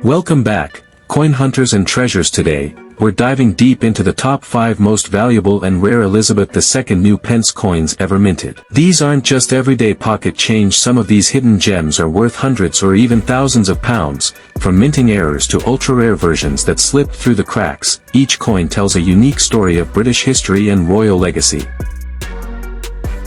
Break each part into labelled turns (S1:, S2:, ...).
S1: Welcome back, coin hunters and treasures. Today, we're diving deep into the top 5 most valuable and rare Elizabeth II new pence coins ever minted. These aren't just everyday pocket change. Some of these hidden gems are worth hundreds or even thousands of pounds. From minting errors to ultra-rare versions that slipped through the cracks, each coin tells a unique story of British history and royal legacy.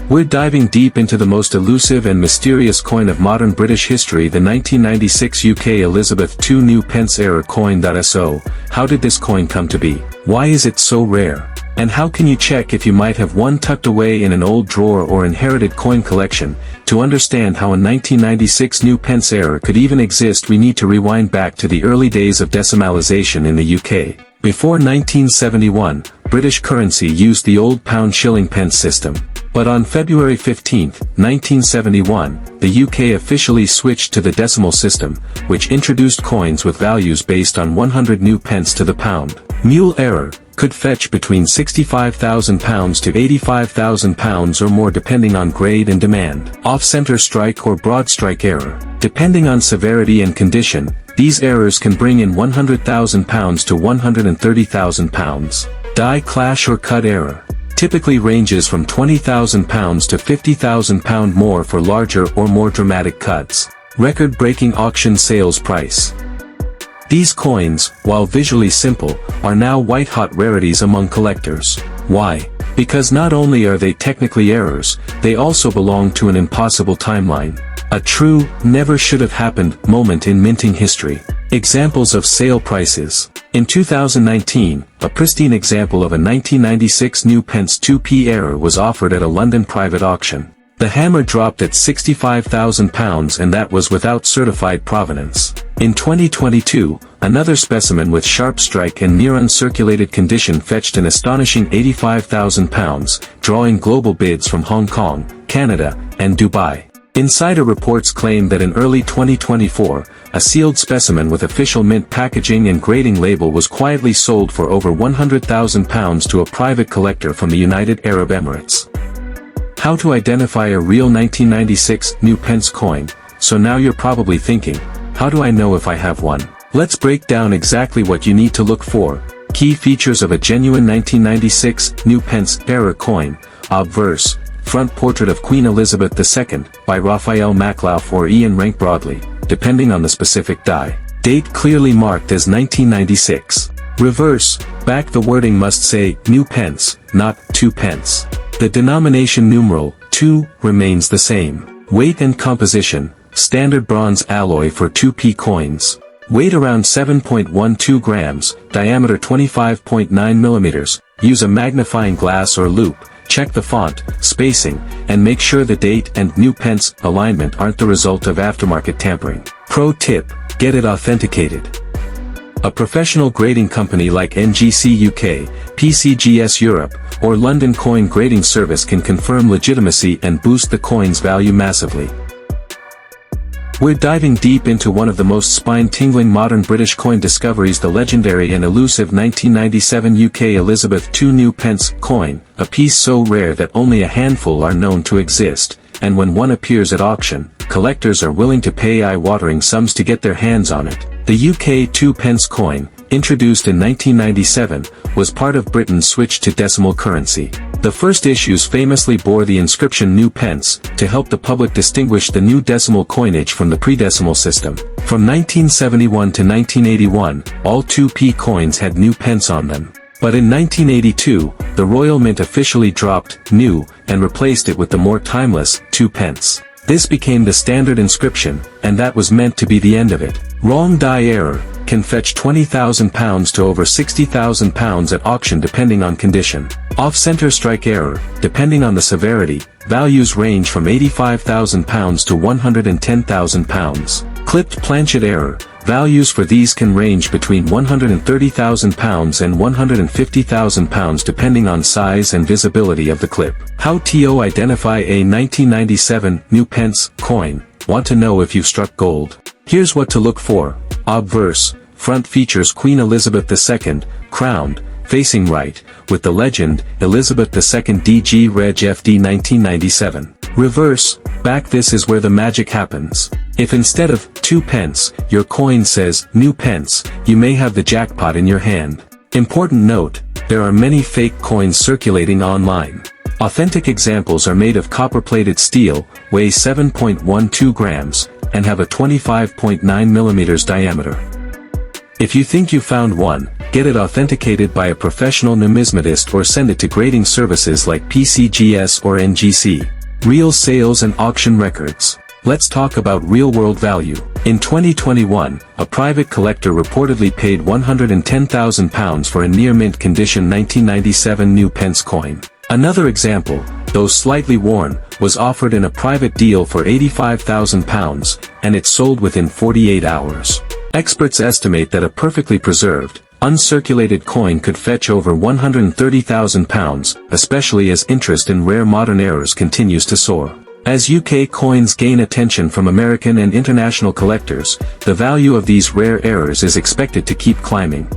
S1: We're diving deep into the most elusive and mysterious coin of modern British history, the 1996 UK Elizabeth II new pence era coin. So, how did this coin come to be? Why is it so rare? And how can you check if you might have one tucked away in an old drawer or inherited coin collection? To understand how a 1996 new pence era could even exist, we need to rewind back to the early days of decimalisation in the UK. Before 1971, British currency used the old pound shilling pence system. But on February 15, 1971, the UK officially switched to the decimal system, which introduced coins with values based on 100 new pence to the pound. Mule error could fetch between £65,000 to £85,000 or more depending on grade and demand. Off-center strike or broad strike error. Depending on severity and condition, these errors can bring in £100,000 to £130,000. Die clash or cut error typically ranges from £20,000 to £50,000 more for larger or more dramatic cuts. Record-breaking auction sales price. These coins, while visually simple, are now white-hot rarities among collectors. Why? Because not only are they technically errors, they also belong to an impossible timeline. A true, never-should-have-happened moment in minting history. Examples of sale prices. In 2019, a pristine example of a 1996 new pence 2p error was offered at a London private auction. The hammer dropped at £65,000 and that was without certified provenance. In 2022, another specimen with sharp strike and near uncirculated condition fetched an astonishing £85,000, drawing global bids from Hong Kong, Canada, and Dubai. Insider reports claim that in early 2024, a sealed specimen with official mint packaging and grading label was quietly sold for over £100,000 to a private collector from the United Arab Emirates. How to identify a real 1996 new pence coin? So now you're probably thinking, how do I know if I have one? Let's break down exactly what you need to look for. Key features of a genuine 1996 new pence era coin. Obverse. Front portrait of Queen Elizabeth II, by Raphael Maclouf or Ian Rank Broadley, depending on the specific die. Date clearly marked as 1996. Reverse. Back the wording must say, new pence, not 2 pence. The denomination numeral, 2, remains the same. Weight and composition. Standard bronze alloy for 2p coins. Weight around 7.12 grams, diameter 25.9 millimeters. Use a magnifying glass or loupe. Check the font, spacing, and make sure the date and new pence alignment aren't the result of aftermarket tampering. Pro tip, get it authenticated. A professional grading company like NGC UK, PCGS Europe, or London Coin Grading Service can confirm legitimacy and boost the coin's value massively. We're diving deep into one of the most spine-tingling modern British coin discoveries, the legendary and elusive 1997 UK Elizabeth II new pence coin, a piece so rare that only a handful are known to exist, and when one appears at auction, collectors are willing to pay eye-watering sums to get their hands on it. The UK 2 pence coin, introduced in 1997, was part of Britain's switch to decimal currency. The first issues famously bore the inscription new pence, to help the public distinguish the new decimal coinage from the pre-decimal system. From 1971 to 1981, all 2p coins had new pence on them. But in 1982, the Royal Mint officially dropped new and replaced it with the more timeless 2 pence. This became the standard inscription, and that was meant to be the end of it. Wrong die error can fetch £20,000 to over £60,000 at auction depending on condition. Off-center strike error, depending on the severity, values range from £85,000 to £110,000. Clipped planchet error, values for these can range between £130,000 and £150,000 depending on size and visibility of the clip. How to identify a 1997 new pence coin? Want to know if you've struck gold? Here's what to look for. Obverse. Front features Queen Elizabeth II, crowned, facing right, with the legend, Elizabeth II DG Reg FD 1997. Reverse. back this is where the magic happens. If instead of 2 pence, your coin says new pence, you may have the jackpot in your hand. Important note, there are many fake coins circulating online. Authentic examples are made of copper-plated steel, weigh 7.12 grams, and have a 25.9 millimeters diameter. If you think you found one, get it authenticated by a professional numismatist or send it to grading services like PCGS or NGC. Real sales and auction records. Let's talk about real-world value. In 2021, a private collector reportedly paid £110,000 for a near-mint condition 1997 new pence coin. Another example, though slightly worn, was offered in a private deal for £85,000, and it sold within 48 hours. Experts estimate that a perfectly preserved, uncirculated coin could fetch over £130,000, especially as interest in rare modern errors continues to soar. As UK coins gain attention from American and international collectors, the value of these rare errors is expected to keep climbing.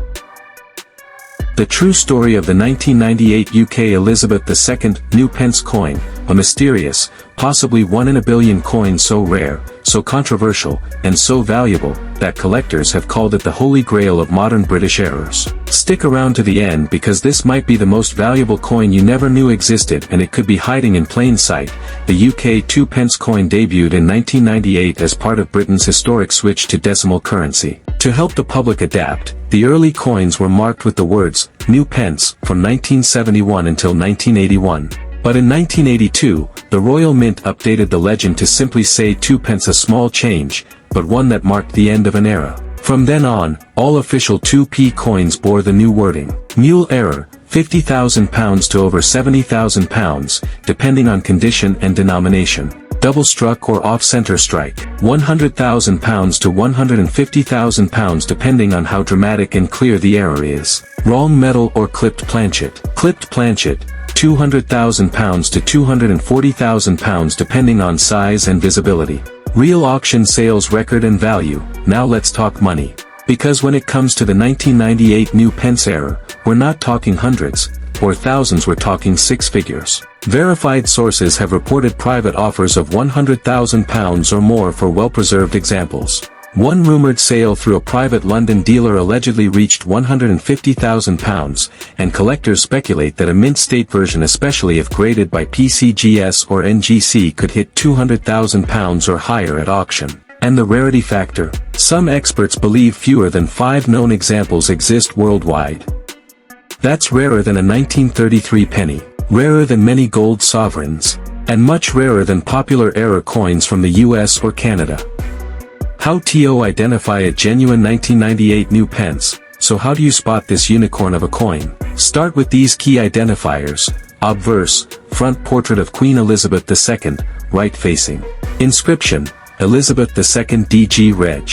S1: The true story of the 1998 UK Elizabeth II new pence coin, a mysterious, possibly 1 in a billion coin so rare, so controversial, and so valuable, that collectors have called it the holy grail of modern British errors. Stick around to the end because this might be the most valuable coin you never knew existed and it could be hiding in plain sight. The UK 2 pence coin debuted in 1998 as part of Britain's historic switch to decimal currency. To help the public adapt, the early coins were marked with the words, new pence, from 1971 until 1981. But in 1982, the Royal Mint updated the legend to simply say 2 pence, a small change, but one that marked the end of an era. From then on, all official 2p coins bore the new wording. Mule error, £50,000 to over £70,000, depending on condition and denomination. Double struck or off-center strike, £100,000 to £150,000 depending on how dramatic and clear the error is. Wrong metal or clipped planchet. Clipped planchet, £200,000 to £240,000 depending on size and visibility. Real auction sales record and value. Now let's talk money. Because when it comes to the 1998 new pence error, we're not talking hundreds or thousands, we're talking 6 figures. Verified sources have reported private offers of £100,000 or more for well-preserved examples. One rumored sale through a private London dealer allegedly reached £150,000, and collectors speculate that a mint state version, especially if graded by PCGS or NGC, could hit £200,000 or higher at auction. And the rarity factor? Some experts believe fewer than 5 known examples exist worldwide. That's rarer than a 1933 penny, rarer than many gold sovereigns, and much rarer than popular error coins from the US or Canada. How to identify a genuine 1998 new pence? So how do you spot this unicorn of a coin? Start with these key identifiers. Obverse, front portrait of Queen Elizabeth II, right facing. Inscription, Elizabeth II DG Reg.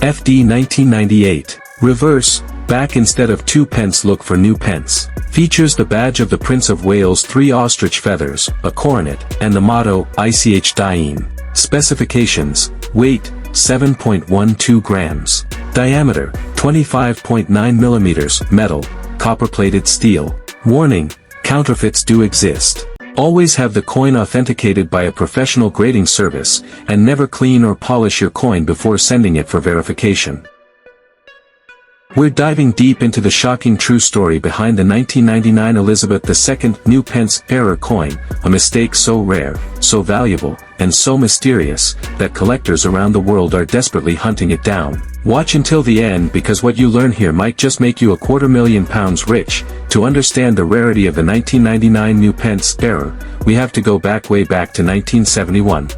S1: FD 1998. Reverse, back instead of 2 pence, look for new pence. Features the badge of the Prince of Wales, 3 ostrich feathers, a coronet, and the motto, ICH Dine. Specifications, weight, 7.12 grams. Diameter, 25.9 millimeters, metal, copper-plated steel. Warning, counterfeits do exist. Always have the coin authenticated by a professional grading service, and never clean or polish your coin before sending it for verification. We're diving deep into the shocking true story behind the 1999 Elizabeth II new pence error coin, a mistake so rare, so valuable, and so mysterious, that collectors around the world are desperately hunting it down. Watch until the end because what you learn here might just make you £250,000 rich. To understand the rarity of the 1999 new pence error, we have to go way back to 1971.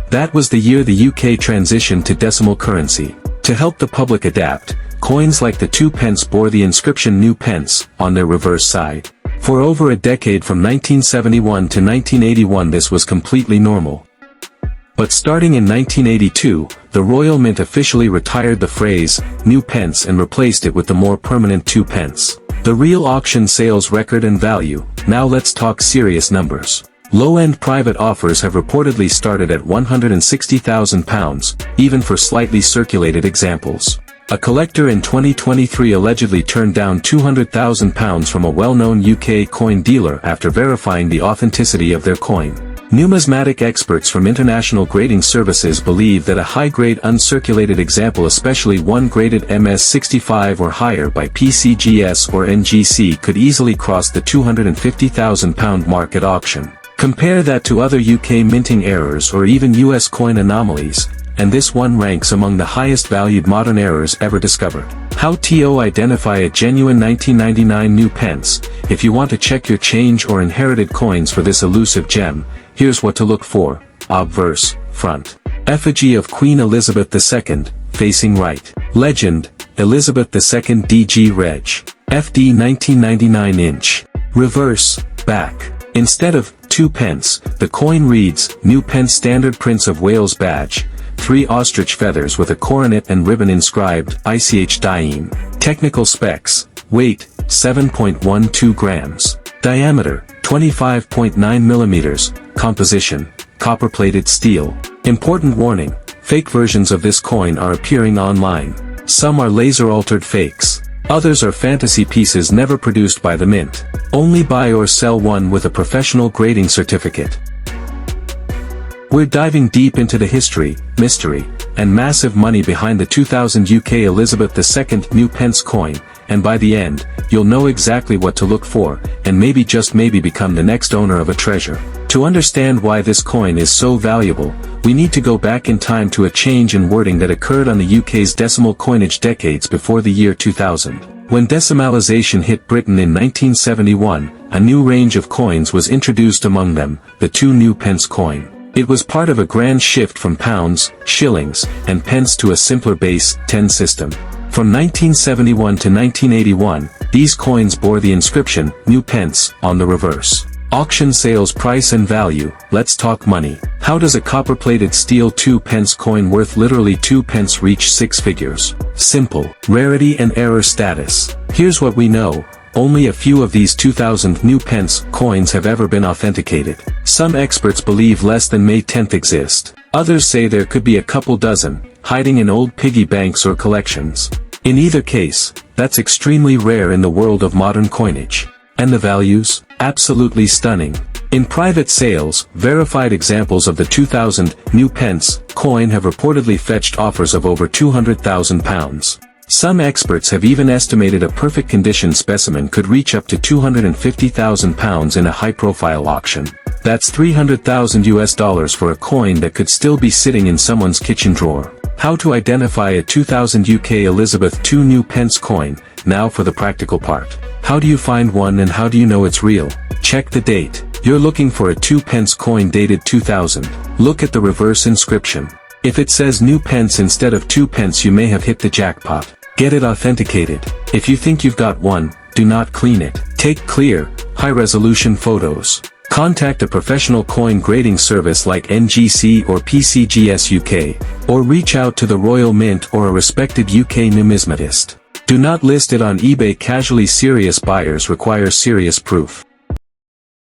S1: That was the year the UK transitioned to decimal currency. To help the public adapt, coins like the 2 pence bore the inscription new pence on their reverse side. For over a decade from 1971 to 1981 this was completely normal. But starting in 1982, the Royal Mint officially retired the phrase, new pence, and replaced it with the more permanent 2 pence. The real auction sales record and value. Now let's talk serious numbers. Low-end private offers have reportedly started at £160,000, even for slightly circulated examples. A collector in 2023 allegedly turned down £200,000 from a well-known UK coin dealer after verifying the authenticity of their coin. Numismatic experts from international grading services believe that a high-grade uncirculated example, especially one graded MS65 or higher by PCGS or NGC, could easily cross the £250,000 mark at auction. Compare that to other UK minting errors or even US coin anomalies, and this one ranks among the highest valued modern errors ever discovered. How to identify a genuine 1999 new pence. If you want to check your change or inherited coins for this elusive gem, here's what to look for. Obverse, front. Effigy of Queen Elizabeth II, facing right. Legend, Elizabeth II DG Reg. FD 1999 inch. Reverse, back. Instead of 2 pence, the coin reads, New Pence Standard Prince of Wales Badge. 3 ostrich feathers with a coronet and ribbon inscribed, ICH Daim. Technical specs, weight, 7.12 grams. Diameter, 25.9 millimeters. Composition, copper-plated steel. Important warning, fake versions of this coin are appearing online. Some are laser-altered fakes. Others are fantasy pieces never produced by the mint. Only buy or sell one with a professional grading certificate. We're diving deep into the history, mystery, and massive money behind the 2000 UK Elizabeth II new pence coin, and by the end, you'll know exactly what to look for, and maybe just maybe become the next owner of a treasure. To understand why this coin is so valuable, we need to go back in time to a change in wording that occurred on the UK's decimal coinage decades before the year 2000. When decimalisation hit Britain in 1971, a new range of coins was introduced, among them, the 2 new pence coin. It was part of a grand shift from pounds, shillings, and pence to a simpler base 10 system. From 1971 to 1981, these coins bore the inscription, New Pence, on the reverse. Auction sales price and value. Let's talk money. How does a copper-plated steel 2 pence coin worth literally 2 pence reach 6 figures? Simple. Rarity and error status. Here's what we know. Only a few of these 2000 new pence coins have ever been authenticated. Some experts believe less than May 10th exist. Others say there could be a couple dozen, hiding in old piggy banks or collections. In either case, that's extremely rare in the world of modern coinage. And the values? Absolutely stunning. In private sales, verified examples of the 2000 new pence coin have reportedly fetched offers of over £200,000. Some experts have even estimated a perfect condition specimen could reach up to £250,000 in a high-profile auction. That's $300,000 for a coin that could still be sitting in someone's kitchen drawer. How to identify a 2000 UK Elizabeth II new pence coin. Now for the practical part. How do you find one and how do you know it's real? Check the date. You're looking for a 2 pence coin dated 2000. Look at the reverse inscription. If it says new pence instead of 2 pence, you may have hit the jackpot. Get it authenticated. If you think you've got one, do not clean it. Take clear, high-resolution photos. Contact a professional coin grading service like NGC or PCGS UK, or reach out to the Royal Mint or a respected UK numismatist. Do not list it on eBay casually. Serious buyers require serious proof.